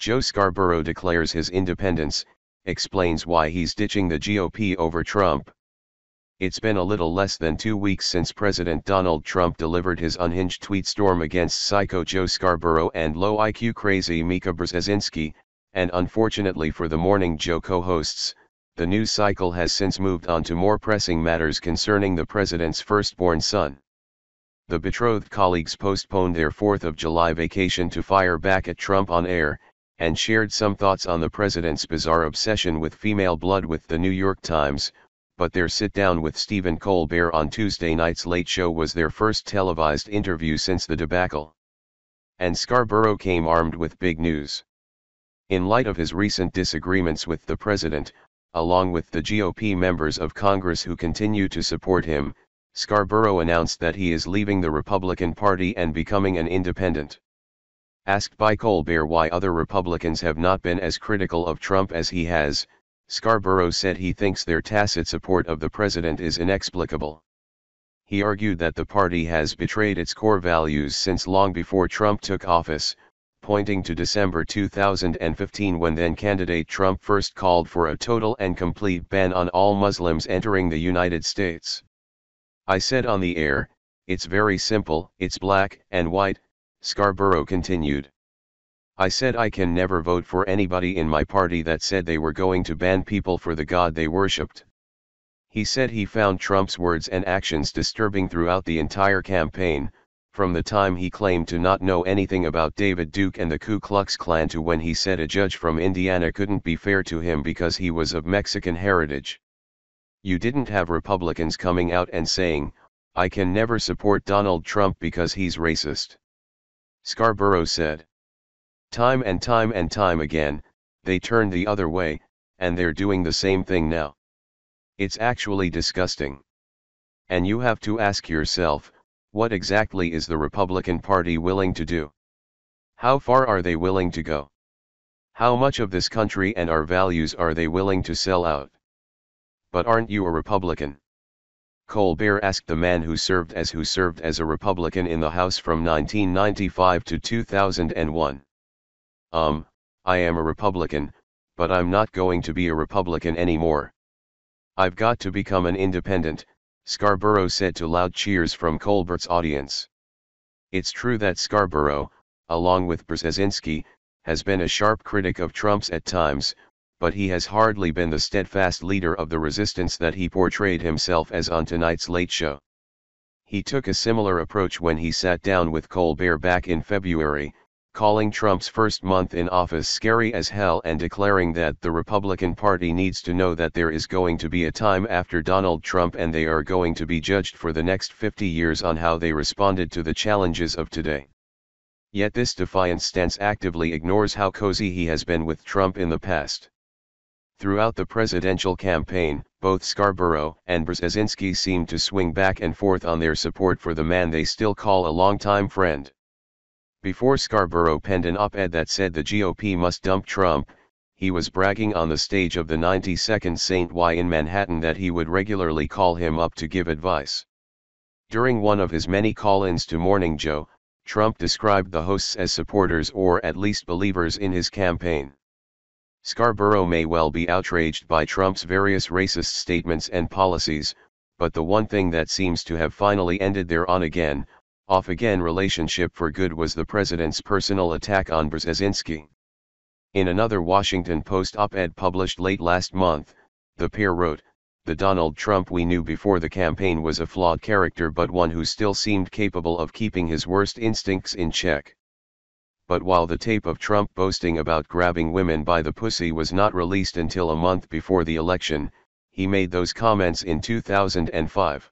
Joe Scarborough declares his independence, explains why he's ditching the GOP over Trump. It's been a little less than 2 weeks since President Donald Trump delivered his unhinged tweet storm against psycho Joe Scarborough and low IQ crazy Mika Brzezinski, and unfortunately for the Morning Joe co-hosts, the news cycle has since moved on to more pressing matters concerning the president's firstborn son. The betrothed colleagues postponed their 4th of July vacation to fire back at Trump on air, and shared some thoughts on the president's bizarre obsession with female blood with the New York Times, but their sit-down with Stephen Colbert on Tuesday night's Late Show was their first televised interview since the debacle. And Scarborough came armed with big news. In light of his recent disagreements with the president, along with the GOP members of Congress who continue to support him, Scarborough announced that he is leaving the Republican Party and becoming an independent. Asked by Colbert why other Republicans have not been as critical of Trump as he has, Scarborough said he thinks their tacit support of the president is inexplicable. He argued that the party has betrayed its core values since long before Trump took office, pointing to December 2015 when then-candidate Trump first called for a total and complete ban on all Muslims entering the United States. "I said on the air, it's very simple, it's black and white," Scarborough continued. "I said I can never vote for anybody in my party that said they were going to ban people for the God they worshipped." He said he found Trump's words and actions disturbing throughout the entire campaign, from the time he claimed to not know anything about David Duke and the Ku Klux Klan to when he said a judge from Indiana couldn't be fair to him because he was of Mexican heritage. "You didn't have Republicans coming out and saying, 'I can never support Donald Trump because he's racist,'" Scarborough said. "Time and time again, they turned the other way, and they're doing the same thing now. It's actually disgusting. And you have to ask yourself, what exactly is the Republican Party willing to do? How far are they willing to go? How much of this country and our values are they willing to sell out? But aren't you a Republican?" Colbert asked the man who served as a Republican in the House from 1995 to 2001. I am a Republican, but I'm not going to be a Republican anymore. I've got to become an independent," Scarborough said to loud cheers from Colbert's audience. It's true that Scarborough, along with Brzezinski, has been a sharp critic of Trump's at times, but he has hardly been the steadfast leader of the resistance that he portrayed himself as on tonight's Late Show. He took a similar approach when he sat down with Colbert back in February, calling Trump's first month in office scary as hell and declaring that the Republican Party needs to know that there is going to be a time after Donald Trump and they are going to be judged for the next 50 years on how they responded to the challenges of today. Yet this defiant stance actively ignores how cozy he has been with Trump in the past. Throughout the presidential campaign, both Scarborough and Brzezinski seemed to swing back and forth on their support for the man they still call a longtime friend. Before Scarborough penned an op-ed that said the GOP must dump Trump, he was bragging on the stage of the 92nd St. Y in Manhattan that he would regularly call him up to give advice. During one of his many call-ins to Morning Joe, Trump described the hosts as supporters or at least believers in his campaign. Scarborough may well be outraged by Trump's various racist statements and policies, but the one thing that seems to have finally ended their on-again, off-again relationship for good was the president's personal attack on Brzezinski. In another Washington Post op-ed published late last month, the pair wrote, "The Donald Trump we knew before the campaign was a flawed character but one who still seemed capable of keeping his worst instincts in check." But while the tape of Trump boasting about grabbing women by the pussy was not released until a month before the election, he made those comments in 2005.